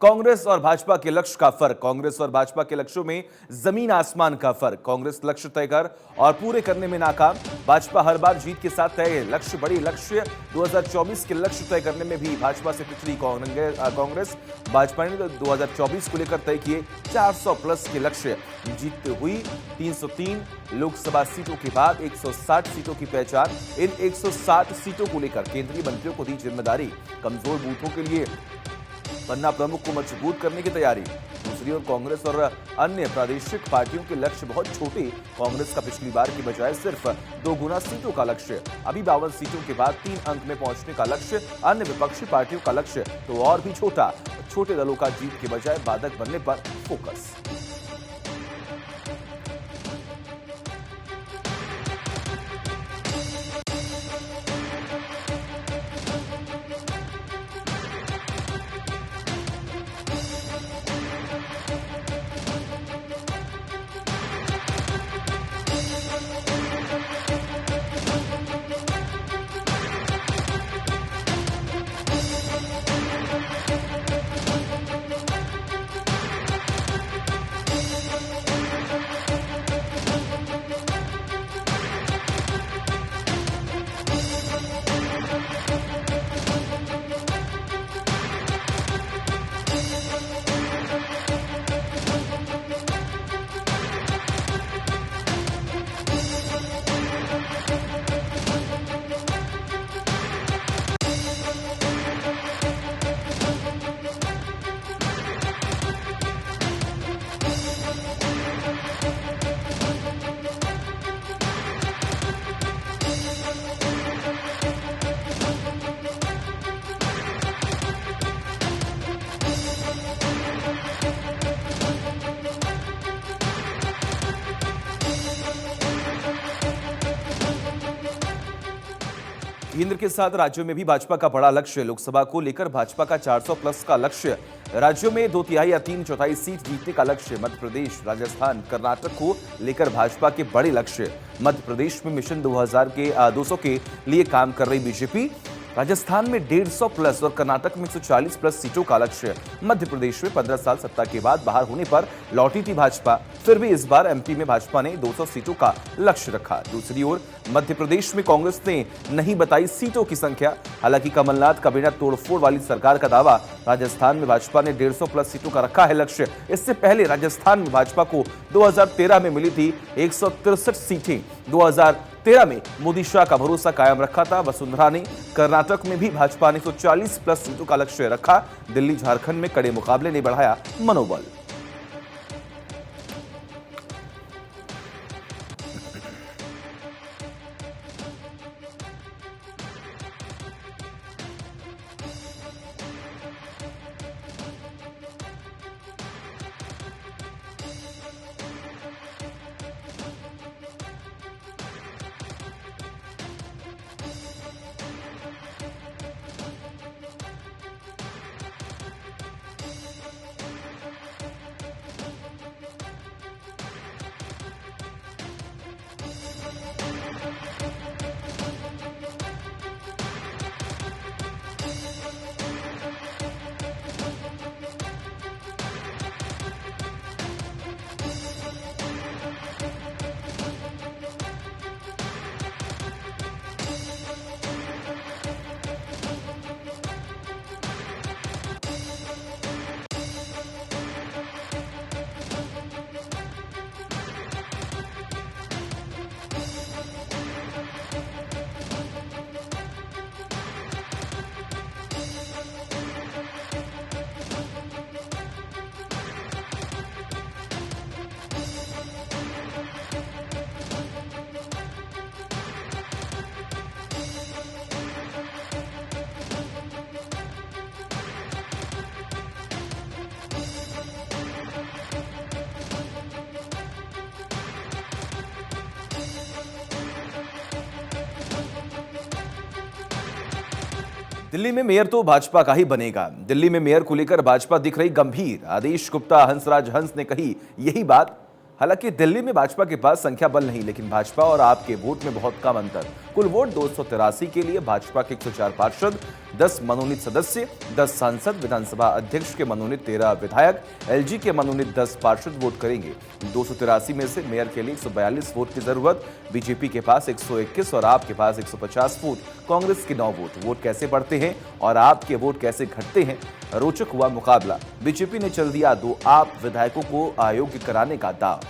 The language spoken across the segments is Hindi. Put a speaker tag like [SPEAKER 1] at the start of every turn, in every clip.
[SPEAKER 1] कांग्रेस और भाजपा के लक्ष्य का फर्क। कांग्रेस और भाजपा के लक्ष्यों में जमीन आसमान का फर्क। कांग्रेस लक्ष्य तय कर और पूरे करने में नाकाम। भाजपा हर बार जीत के साथ तय लक्ष्य बड़ी लक्ष्य 2024 के लक्ष्य तय करने में भी भाजपा से पिछड़ी कांग्रेस। भाजपा ने 2024 को लेकर तय किए 400 प्लस के लक्ष्य। जीत हुई 303 लोकसभा सीटों के बाद 160 सीटों की पहचान। इन 160 सीटों को लेकर केंद्रीय मंत्रियों को दी जिम्मेदारी। कमजोर बूथों के लिए पन्ना प्रमुख को मजबूत करने की तैयारी। दूसरी ओर कांग्रेस और अन्य प्रादेशिक पार्टियों के लक्ष्य बहुत छोटे। कांग्रेस का पिछली बार की बजाय सिर्फ 2 गुना सीटों का लक्ष्य। अभी 52 सीटों के बाद 3 अंक में पहुंचने का लक्ष्य। अन्य विपक्षी पार्टियों का लक्ष्य तो और भी छोटा। छोटे दलों का जीत के बजाय बाधक बनने पर फोकस। केंद्र के साथ राज्यों में भी भाजपा का बड़ा लक्ष्य। लोकसभा को लेकर भाजपा का 400 प्लस का लक्ष्य। राज्यों में 2 तिहाई या 3/4 सीट जीतने का लक्ष्य। मध्य प्रदेश, राजस्थान, कर्नाटक को लेकर भाजपा के बड़े लक्ष्य। मध्य प्रदेश में मिशन 200 के लिए काम कर रही बीजेपी। राजस्थान में 150 प्लस और कर्नाटक में 140 प्लस सीटों का लक्ष्य। मध्य प्रदेश में 15 साल सत्ता के बाद बाहर होने पर लौटी थी भाजपा। फिर भी इस बार एमपी में भाजपा ने 200 सीटों का लक्ष्य रखा। दूसरी ओर मध्य प्रदेश में कांग्रेस ने नहीं बताई सीटों की संख्या। हालांकि कमलनाथ का बिना तोड़फोड़ वाली सरकार का दावा। राजस्थान में भाजपा ने 150 प्लस सीटों का रखा है लक्ष्य। इससे पहले राजस्थान में भाजपा को 2013 में मिली थी 163 सीटें। 2013 में मोदी शाह का भरोसा कायम रखा था वसुंधरा ने। कर्नाटक में भी भाजपा ने 140 प्लस सीटों का लक्ष्य रखा। दिल्ली, झारखंड में कड़े मुकाबले ने बढ़ाया मनोबल। दिल्ली में मेयर तो भाजपा का ही बनेगा। दिल्ली में मेयर को लेकर भाजपा दिख रही गंभीर। आदेश गुप्ता, हंसराज हंस ने कही यही बात। हालांकि दिल्ली में भाजपा के पास संख्या बल नहीं, लेकिन भाजपा और आप के वोट में बहुत कम अंतर। कुल वोट 283 के लिए भाजपा के 104 पार्षद, 10 मनोनीत सदस्य, 10 सांसद, विधानसभा अध्यक्ष के मनोनीत 13 विधायक, एलजी के मनोनीत 10 पार्षद वोट करेंगे। 283 में से मेयर के लिए 142 वोट की जरूरत, बीजेपी के पास 121 और आप के पास 150 वोट, कांग्रेस के 9 वोट। वोट कैसे बढ़ते हैं और आप के वोट कैसे घटते हैं? रोचक हुआ मुकाबला। बीजेपी ने चल दिया 2 आप विधायकों को अयोग्य कराने का दाव।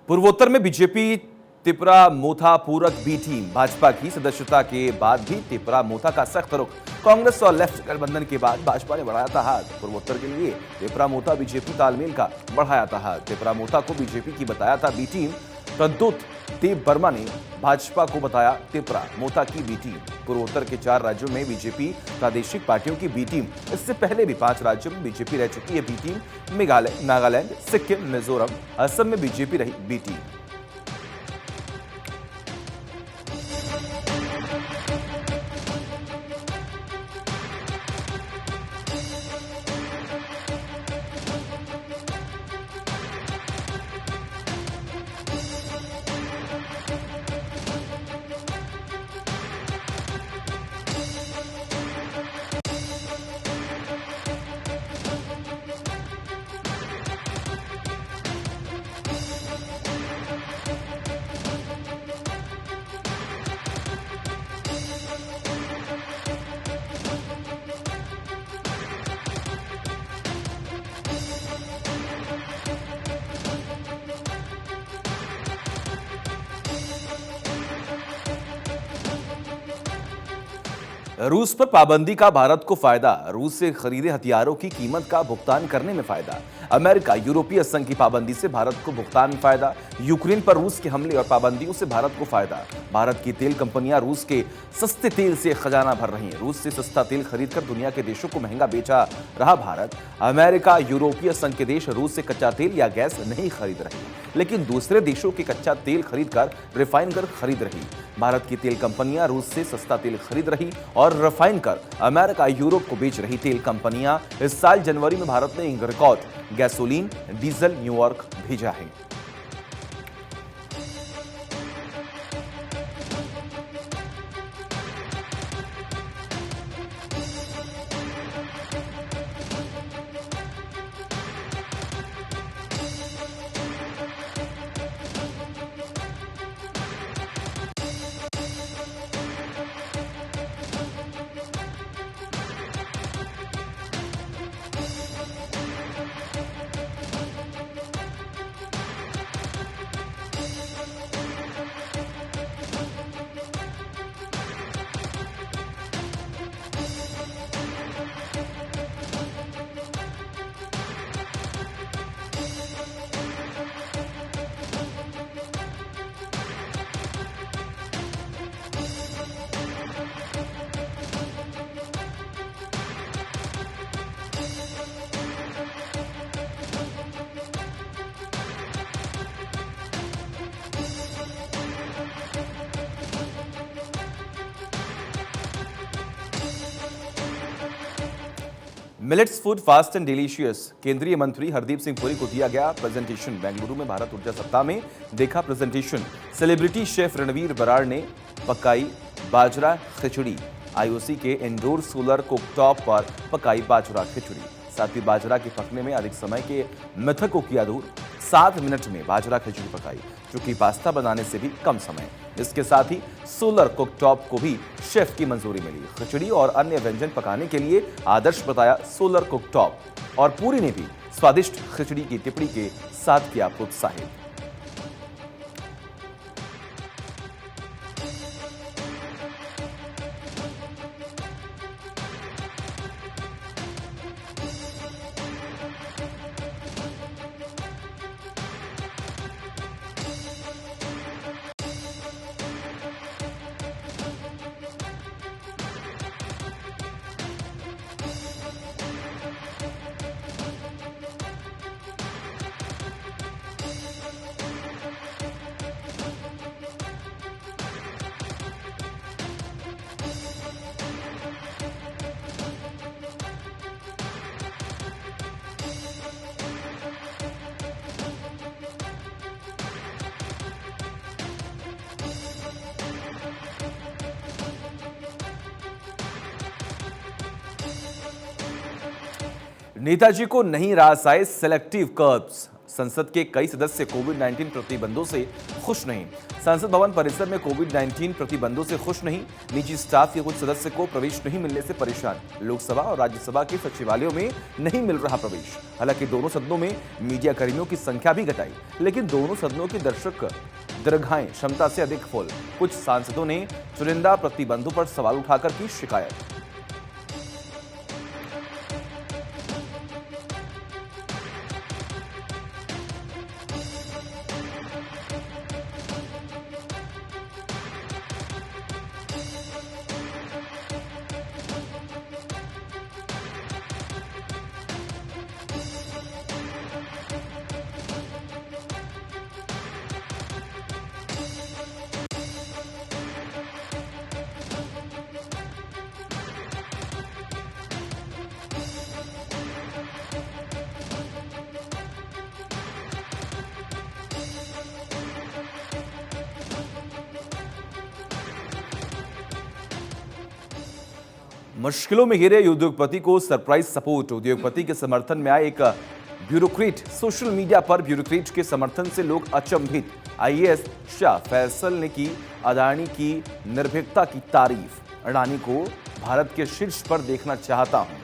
[SPEAKER 1] पूर्वोत्तर में बीजेपी तिपरा मोथा पूरक बी टीम। भाजपा की सदस्यता के बाद भी तिपरा मोथा का सख्त रुख। कांग्रेस और लेफ्ट गठबंधन के बाद भाजपा ने बढ़ाया था हाथ। पूर्वोत्तर के लिए तिपरा मोथा बीजेपी तालमेल का बढ़ाया था हाथ। तिपरा मोथा को बीजेपी की बताया था बी टीम। प्रद्युत देव वर्मा ने भाजपा को बताया तिपरा मोथा की बी टीम। पूर्वोत्तर के 4 राज्यों में बीजेपी प्रादेशिक पार्टियों की बी टीम। इससे पहले भी 5 राज्यों में बीजेपी रह चुकी है बी टीम। मेघालय, नागालैंड, सिक्किम, मिजोरम, असम में बीजेपी रही बी टीम। रूस पर पाबंदी का भारत को फायदा। रूस से खरीदे हथियारों की कीमत का भुगतान करने में फायदा। अमेरिका, यूरोपीय संघ की पाबंदी से भारत को भुगतान में फायदा। यूक्रेन पर रूस के हमले और पाबंदियों से भारत को फायदा। भारत की तेल कंपनियां रूस के सस्ते तेल से खजाना भर रही हैं। रूस से सस्ता तेल खरीदकर दुनिया के देशों को महंगा बेचा रहा भारत। अमेरिका, यूरोपीय संघ के देश रूस से कच्चा तेल या गैस नहीं खरीद रहे, लेकिन दूसरे देशों के कच्चा तेल खरीदकर रिफाइन कर खरीद रही। भारत की तेल कंपनियां रूस से सस्ता तेल खरीद रही और रिफाइन कर अमेरिका, यूरोप को बेच रही। तेल कंपनियां इस साल जनवरी में भारत ने एक रिकॉर्ड गैसोलीन, डीजल न्यूयॉर्क भेजा है। Millets food fast and delicious. केंद्रीय मंत्री हरदीप सिंह पुरी को दिया गया प्रेजेंटेशन। बेंगलुरु में भारत ऊर्जा सप्ताह में देखा presentation. Celebrity chef Ranveer Brar ने पकाई बाजरा खिचड़ी। आईओसी के इंडोर सोलर कुकटॉप पर पकाई बाजरा खिचड़ी। साथ ही बाजरा के पकने में अधिक समय के मिथक को किया दूर। 7 मिनट में बाजरा खिचड़ी पकाई, जो कि पास्ता बनाने से भी कम समय। इसके साथ ही सोलर कुकटॉप को भी शेफ की मंजूरी मिली। खिचड़ी और अन्य व्यंजन पकाने के लिए आदर्श बताया सोलर कुकटॉप। और पूरी ने भी स्वादिष्ट खिचड़ी की टिप्पणी के साथ किया प्रोत्साहित। नेताजी को नहीं रास आए सेलेक्टिव कर्ब्स। संसद के कई सदस्य कोविड-19 प्रतिबंधों से खुश नहीं। संसद भवन परिसर में कोविड-19 प्रतिबंधों से खुश नहीं। निजी स्टाफ के कुछ सदस्य को प्रवेश नहीं मिलने से परेशान। लोकसभा और राज्यसभा के सचिवालयों में नहीं मिल रहा प्रवेश। हालांकि दोनों सदनों में मीडिया कर्मियों की संख्या भी घटाई, लेकिन दोनों सदनों के दर्शक दीर्घाएं क्षमता से अधिक फुल। कुछ सांसदों ने चुनिंदा प्रतिबंधों पर सवाल उठाकर की शिकायत। मुश्किलों में घिरे उद्योगपति को सरप्राइज सपोर्ट। उद्योगपति के समर्थन में आए एक ब्यूरोक्रेट। सोशल मीडिया पर ब्यूरोक्रेट के समर्थन से लोग अचंभित। आईएएस शाह फैसल ने की अडानी की निर्भीकता की तारीफ। अडानी को भारत के शीर्ष पर देखना चाहता हूं।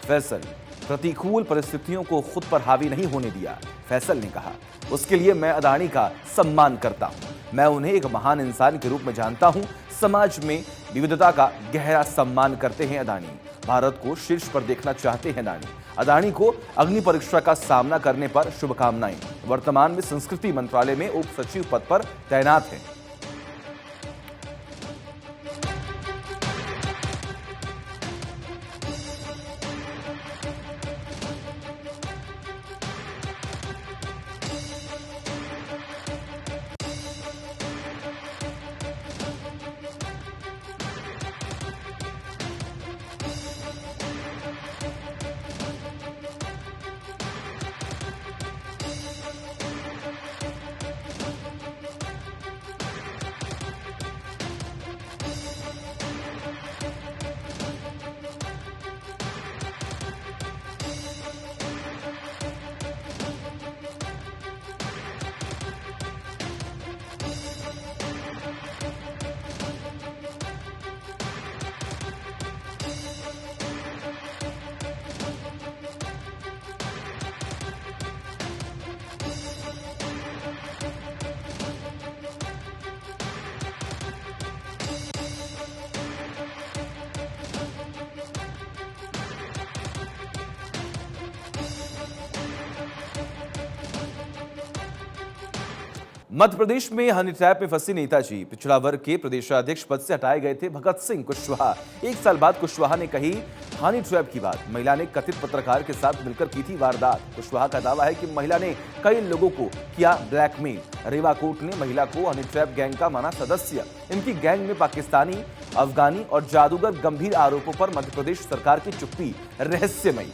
[SPEAKER 1] फैसल प्रतिकूल परिस्थितियों को खुद पर हावी नहीं होने दिया। फैसल ने कहा, उसके लिए मैं अडानी का सम्मान करता हूं। मैं उन्हें एक महान इंसान के रूप में जानता हूं। समाज में विविधता का गहरा सम्मान करते हैं अडानी। भारत को शीर्ष पर देखना चाहते हैं अडानी। अडानी को अग्नि परीक्षा का सामना करने पर शुभकामनाएं। वर्तमान में संस्कृति मंत्रालय में उप सचिव पद पर तैनात हैं। मध्य प्रदेश में हनी ट्रैप में फंसी नेताजी। पिछड़ा वर्ग के प्रदेशाध्यक्ष पद से हटाए गए थे भगत सिंह कुशवाहा। 1 साल बाद कुशवाहा ने कही हनी ट्रैप की बात। महिला ने कथित पत्रकार के साथ मिलकर की थी वारदात। कुशवाहा का दावा है कि महिला ने कई लोगों को किया ब्लैकमेल। रेवा कोर्ट ने महिला को हनी ट्रैप गैंग का माना सदस्य। इनकी गैंग में पाकिस्तानी, अफगानी और जादूगर। गंभीर आरोपों पर मध्य प्रदेश सरकार की चुप्पी रहस्यमयी।